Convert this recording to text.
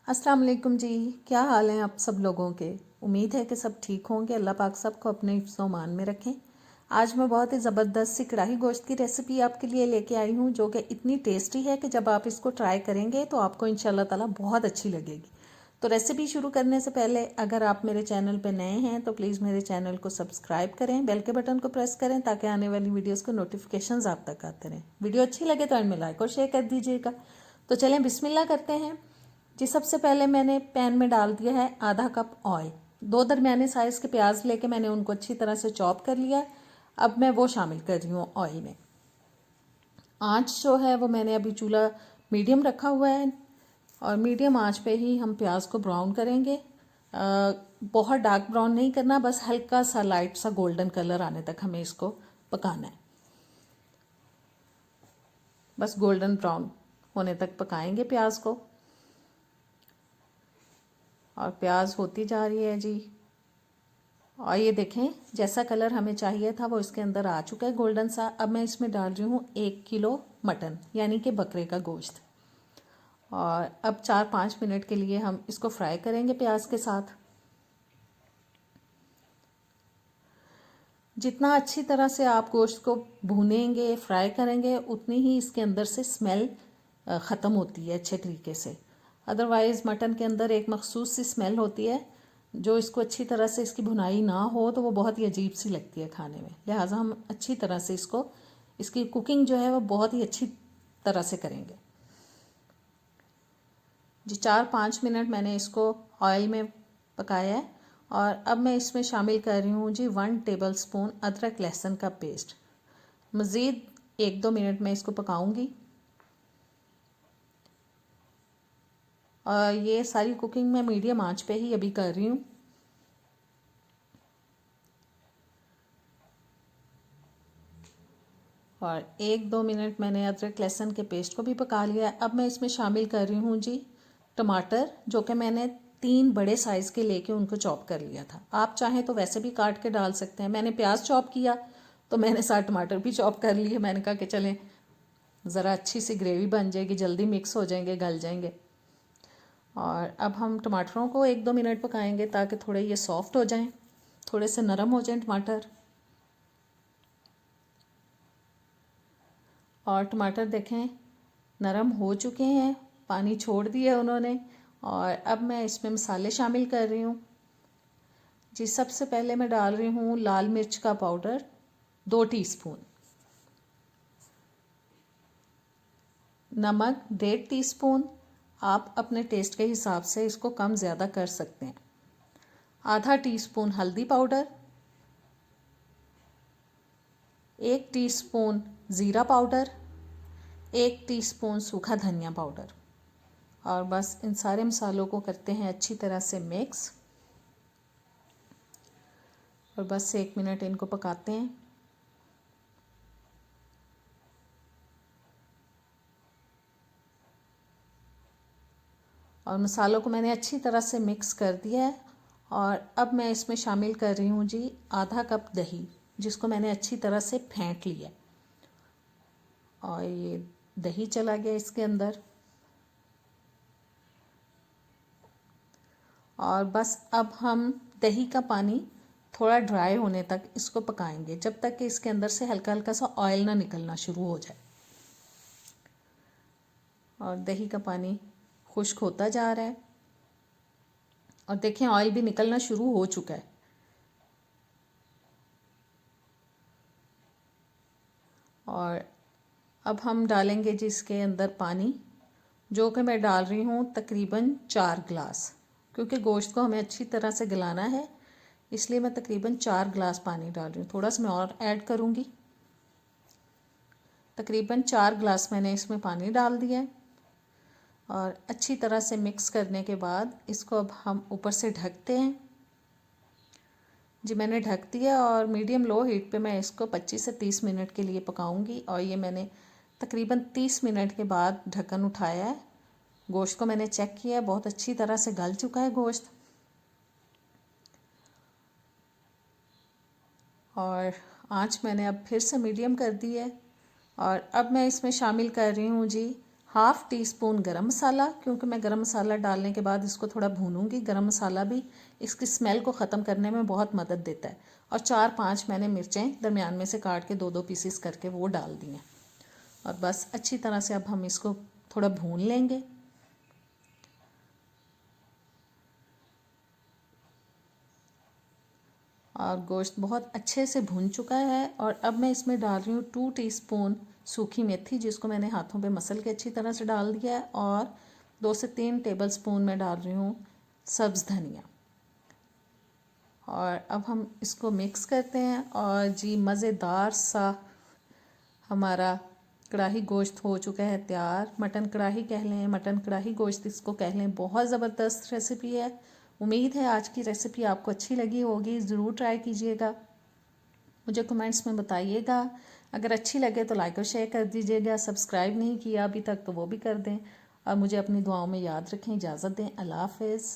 अस्सलाम वालेकुम जी। क्या हाल हैं आप सब लोगों के। उम्मीद है कि सब ठीक होंगे। अल्लाह पाक सबको अपने हिफ्ज़ मान में रखें। आज मैं बहुत ही ज़बरदस्त सी कढ़ाई गोश्त की रेसिपी आपके लिए लेके आई हूँ, जो कि इतनी टेस्टी है कि जब आप इसको ट्राई करेंगे तो आपको इंशाल्लाह ताला बहुत अच्छी लगेगी। तो रेसिपी शुरू करने से पहले अगर आप मेरे चैनल पर नए हैं तो प्लीज़ मेरे चैनल को सब्सक्राइब करें, बेल के बटन को प्रेस करें ताकि आने वाली वीडियोज़ को नोटिफिकेशन आप तक आते रहें। वीडियो अच्छी लगे तो एंड में लाइक और शेयर कर दीजिएगा। तो चलें बिस्मिल्लाह करते हैं जी। सबसे पहले मैंने पैन में डाल दिया है आधा कप ऑयल। 2 दरमियाने साइज़ के प्याज लेके मैंने उनको अच्छी तरह से चॉप कर लिया। अब मैं वो शामिल कर रही हूँ ऑयल में। आंच जो है वो मैंने अभी चूल्हा मीडियम रखा हुआ है और मीडियम आंच पे ही हम प्याज को ब्राउन करेंगे। बहुत डार्क ब्राउन नहीं करना, बस हल्का सा लाइट सा गोल्डन कलर आने तक हमें इसको पकाना है। बस गोल्डन ब्राउन होने तक पकाएंगे प्याज को। और प्याज होती जा रही है जी। और ये देखें जैसा कलर हमें चाहिए था वो इसके अंदर आ चुका है गोल्डन सा। अब मैं इसमें डाल रही हूँ 1 किलो मटन यानी कि बकरे का गोश्त। और अब 4-5 मिनट के लिए हम इसको फ्राई करेंगे प्याज के साथ। जितना अच्छी तरह से आप गोश्त को भूनेंगे, फ्राई करेंगे, उतनी ही इसके अंदर से स्मेल ख़त्म होती है अच्छे तरीके से। अदरवाइज़ मटन के अंदर एक मखसूस सी स्मेल होती है, जो इसको अच्छी तरह से इसकी भुनाई ना हो तो वो बहुत ही अजीब सी लगती है खाने में। लिहाजा हम अच्छी तरह से इसकी कुकिंग जो है वो बहुत ही अच्छी तरह से करेंगे जी। 4-5 मिनट मैंने इसको ऑयल में पकाया है। और अब मैं इसमें शामिल कर रही हूँ जी 1 टेबलस्पून अदरक लहसुन का पेस्ट। मज़ीद 1-2 मिनट में इसको पकाऊंगी। और ये सारी कुकिंग मैं मीडियम आंच पे ही अभी कर रही हूँ। और 1-2 मिनट मैंने अदरक लहसुन के पेस्ट को भी पका लिया है। अब मैं इसमें शामिल कर रही हूँ जी टमाटर, जो कि मैंने 3 बड़े साइज़ के लेके उनको चॉप कर लिया था। आप चाहें तो वैसे भी काट के डाल सकते हैं। मैंने प्याज चॉप किया तो मैंने साथ टमाटर भी चॉप कर लिए। मैंने कहा कि चलें ज़रा अच्छी सी ग्रेवी बन जाएगी, जल्दी मिक्स हो जाएंगे, गल जाएंगे। और अब हम टमाटरों को 1-2 मिनट पकाएंगे ताकि थोड़े ये सॉफ्ट हो जाएं, थोड़े से नरम हो जाएं टमाटर। और टमाटर देखें नरम हो चुके हैं, पानी छोड़ दिया उन्होंने। और अब मैं इसमें मसाले शामिल कर रही हूँ जी। सबसे पहले मैं डाल रही हूँ लाल मिर्च का पाउडर 2 टीस्पून, नमक 1.5 टीस्पून। आप अपने टेस्ट के हिसाब से इसको कम ज़्यादा कर सकते हैं। आधा टीस्पून हल्दी पाउडर, 1 टीस्पून ज़ीरा पाउडर, 1 टीस्पून सूखा धनिया पाउडर। और बस इन सारे मसालों को करते हैं अच्छी तरह से मिक्स। और बस 1 मिनट इनको पकाते हैं। और मसालों को मैंने अच्छी तरह से मिक्स कर दिया है। और अब मैं इसमें शामिल कर रही हूँ जी आधा कप दही, जिसको मैंने अच्छी तरह से फेंट लिया। और ये दही चला गया इसके अंदर। और बस अब हम दही का पानी थोड़ा ड्राई होने तक इसको पकाएंगे, जब तक कि इसके अंदर से हल्का हल्का सा ऑयल ना निकलना शुरू हो जाए। और दही का पानी खुश्क होता जा रहा है और देखें ऑयल भी निकलना शुरू हो चुका है। और अब हम डालेंगे जी इसके अंदर पानी, जो कि मैं डाल रही हूँ तकरीबन 4 गिलास। क्योंकि गोश्त को हमें अच्छी तरह से गलाना है, इसलिए मैं तकरीबन 4 गिलास पानी डाल रही हूँ। थोड़ा सा मैं और ऐड करूँगी। तकरीबन 4 गिलास मैंने इसमें पानी डाल दिया है। और अच्छी तरह से मिक्स करने के बाद इसको अब हम ऊपर से ढकते हैं जी। मैंने ढक दिया और मीडियम लो हीट पे मैं इसको 25 से 30 मिनट के लिए पकाऊंगी। और ये मैंने तकरीबन 30 मिनट के बाद ढक्कन उठाया है। गोश्त को मैंने चेक किया है, बहुत अच्छी तरह से गल चुका है गोश्त। और आंच मैंने अब फिर से मीडियम कर दी है। और अब मैं इसमें शामिल कर रही हूँ जी हाफ़ टी स्पून गरम मसाला, क्योंकि मैं गरम मसाला डालने के बाद इसको थोड़ा भूनूंगी। गरम मसाला भी इसकी स्मेल को ख़त्म करने में बहुत मदद देता है। और 4-5 मैंने मिर्चें दरमियान में से काट के 2-2 पीसेस करके वो डाल दी हैं। और बस अच्छी तरह से अब हम इसको थोड़ा भून लेंगे। और गोश्त बहुत अच्छे से भून चुका है। और अब मैं इसमें डाल रही हूँ 2 टीस्पून सूखी मेथी, जिसको मैंने हाथों पे मसल के अच्छी तरह से डाल दिया है। और 2 से 3 टेबलस्पून मैं डाल रही हूँ सब्ज़ धनिया। और अब हम इसको मिक्स करते हैं। और जी मज़ेदार सा हमारा कढ़ाई गोश्त हो चुका है तैयार। मटन कढ़ाई कह लें, मटन कढ़ाई गोश्त इसको कह लें, बहुत ज़बरदस्त रेसिपी है। उम्मीद है आज की रेसिपी आपको अच्छी लगी होगी। ज़रूर ट्राई कीजिएगा, मुझे कमेंट्स में बताइएगा। अगर अच्छी लगे तो लाइक और शेयर कर दीजिएगा। सब्सक्राइब नहीं किया अभी तक तो वो भी कर दें। और मुझे अपनी दुआओं में याद रखें। इजाज़त दें। अल्लाह हाफ़िज़।